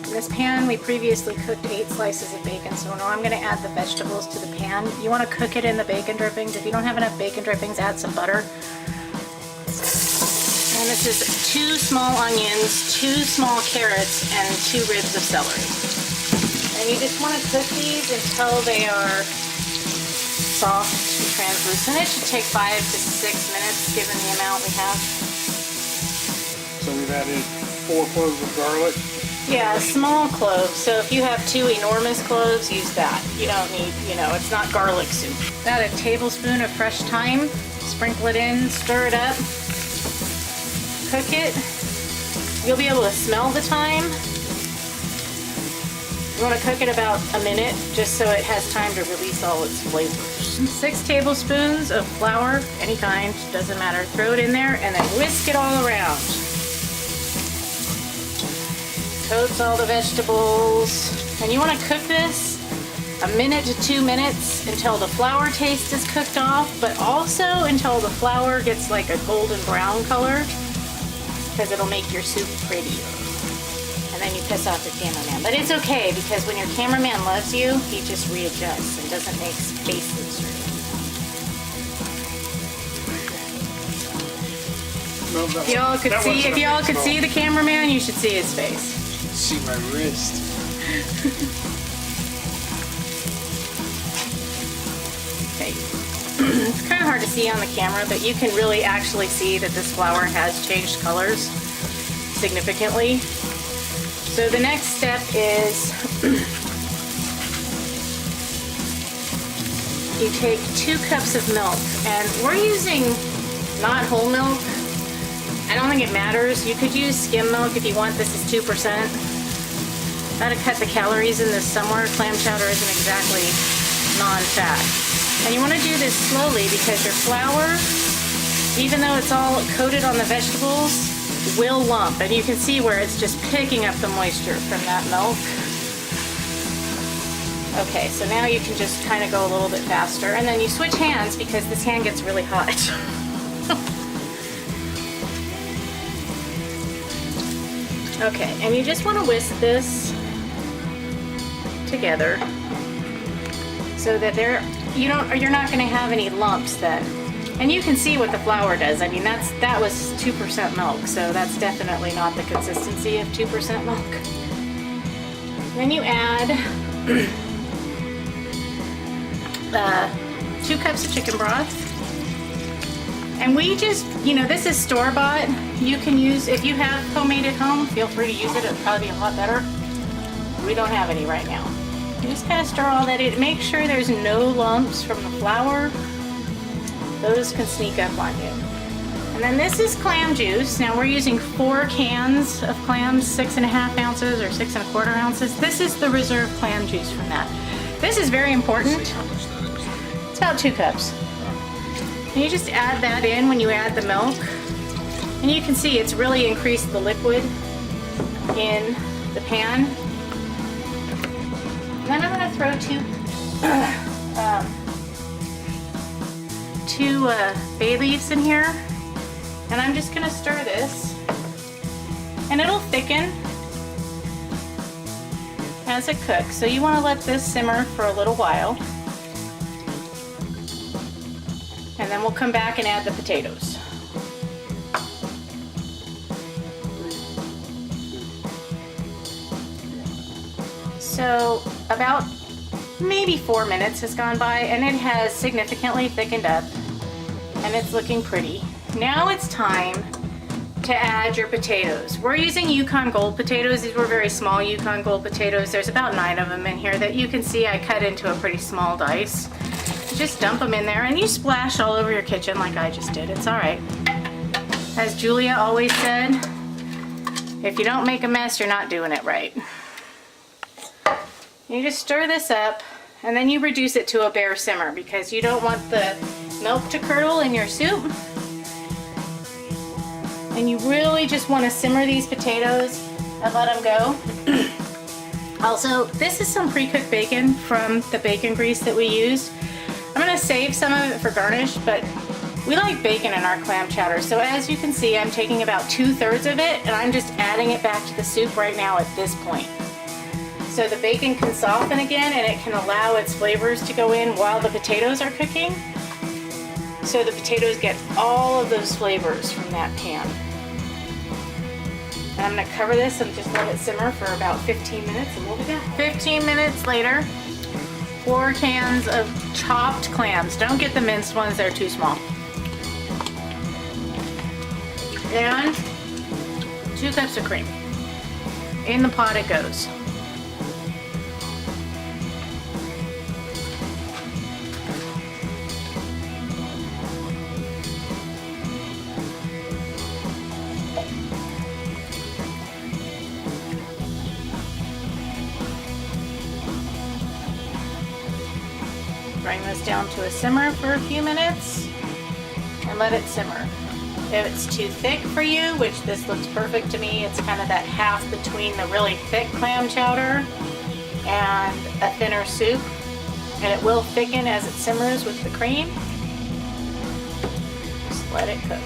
In this pan, we previously cooked 8 slices of bacon, so now I'm going to add the vegetables to the pan. You want to cook it in the bacon drippings. If you don't have enough bacon drippings, add some butter. And this is 2 small onions, 2 small carrots, and 2 ribs of celery. And you just want to cook these until they are soft and translucent. It should take 5 to 6 minutes given the amount we have. So we've added 4 cloves of garlic. Yeah, a small clove. So if you have 2 enormous cloves, use that. You don't need, it's not garlic soup. Add a tablespoon of fresh thyme. Sprinkle it in, stir it up. Cook it. You'll be able to smell the thyme. You want to cook it about a minute just so it has time to release all its flavors. 6 tablespoons of flour, any kind, doesn't matter. Throw it in there and then whisk it all around. Coats all the vegetables. And you want to cook this a minute to 2 minutes until the flour taste is cooked off, but also until the flour gets like a golden brown color, because it'll make your soup pretty. And then you piss off your cameraman. But it's okay, because when your cameraman loves you, he just readjusts and doesn't make faces. No, if y'all could see the cameraman, you should see his face. See my wrist. Okay. It's kind of hard to see on the camera, but you can really actually see that this flour has changed colors significantly. So the next step is you take 2 cups of milk, and we're using not whole milk. I don't think it matters. You could use skim milk if you want. This is 2%. Gotta cut the calories in this somewhere. Clam chowder isn't exactly non-fat. And you want to do this slowly because your flour, even though it's all coated on the vegetables, will lump. And you can see where it's just picking up the moisture from that milk. Okay, so now you can just kind of go a little bit faster. And then you switch hands because this hand gets really hot. Okay, and you just want to whisk this together so that you're not going to have any lumps then. And you can see what the flour does. I mean, that was 2% milk, so that's definitely not the consistency of 2% milk. Then you add 2 cups of chicken broth. And we just, this is store-bought. You can use, if you have homemade at home, feel free to use it. It'll probably be a lot better. We don't have any right now. You just kind of stir all that in. Make sure there's no lumps from the flour. Those can sneak up on you. And then this is clam juice. Now we're using 4 cans of clams, 6.5 ounces or 6 1/4 ounces. This is the reserve clam juice from that. This is very important. It's about 2 cups. And you just add that in when you add the milk. And you can see it's really increased the liquid in the pan. And then I'm going to throw 2 bay leaves in here. And I'm just going to stir this. And it'll thicken as it cooks. So you want to let this simmer for a little while. And then we'll come back and add the potatoes. So about maybe 4 minutes has gone by and it has significantly thickened up and it's looking pretty. Now it's time to add your potatoes. We're using Yukon Gold potatoes. These were very small Yukon Gold potatoes. There's about 9 of them in here that you can see I cut into a pretty small dice. Just dump them in there and you splash all over your kitchen like I just did. It's all right. As Julia always said, if you don't make a mess, you're not doing it right. You just stir this up and then you reduce it to a bare simmer because you don't want the milk to curdle in your soup. And you really just want to simmer these potatoes and let them go. Also, this is some pre-cooked bacon from the bacon grease that we used. I'm going to save some of it for garnish, but we like bacon in our clam chowder. So as you can see, I'm taking about 2/3 of it and I'm just adding it back to the soup right now at this point. so the bacon can soften again and it can allow its flavors to go in while the potatoes are cooking. So the potatoes get all of those flavors from that pan. And I'm gonna cover this and just let it simmer for about 15 minutes and we'll be back. 15 minutes later, 4 cans of chopped clams. Don't get the minced ones, they're too small. And 2 cups of cream. In the pot it goes. Bring this down to a simmer for a few minutes and let it simmer. If it's too thick for you, which this looks perfect to me, it's kind of that half between the really thick clam chowder and a thinner soup, and it will thicken as it simmers with the cream. Just let it cook.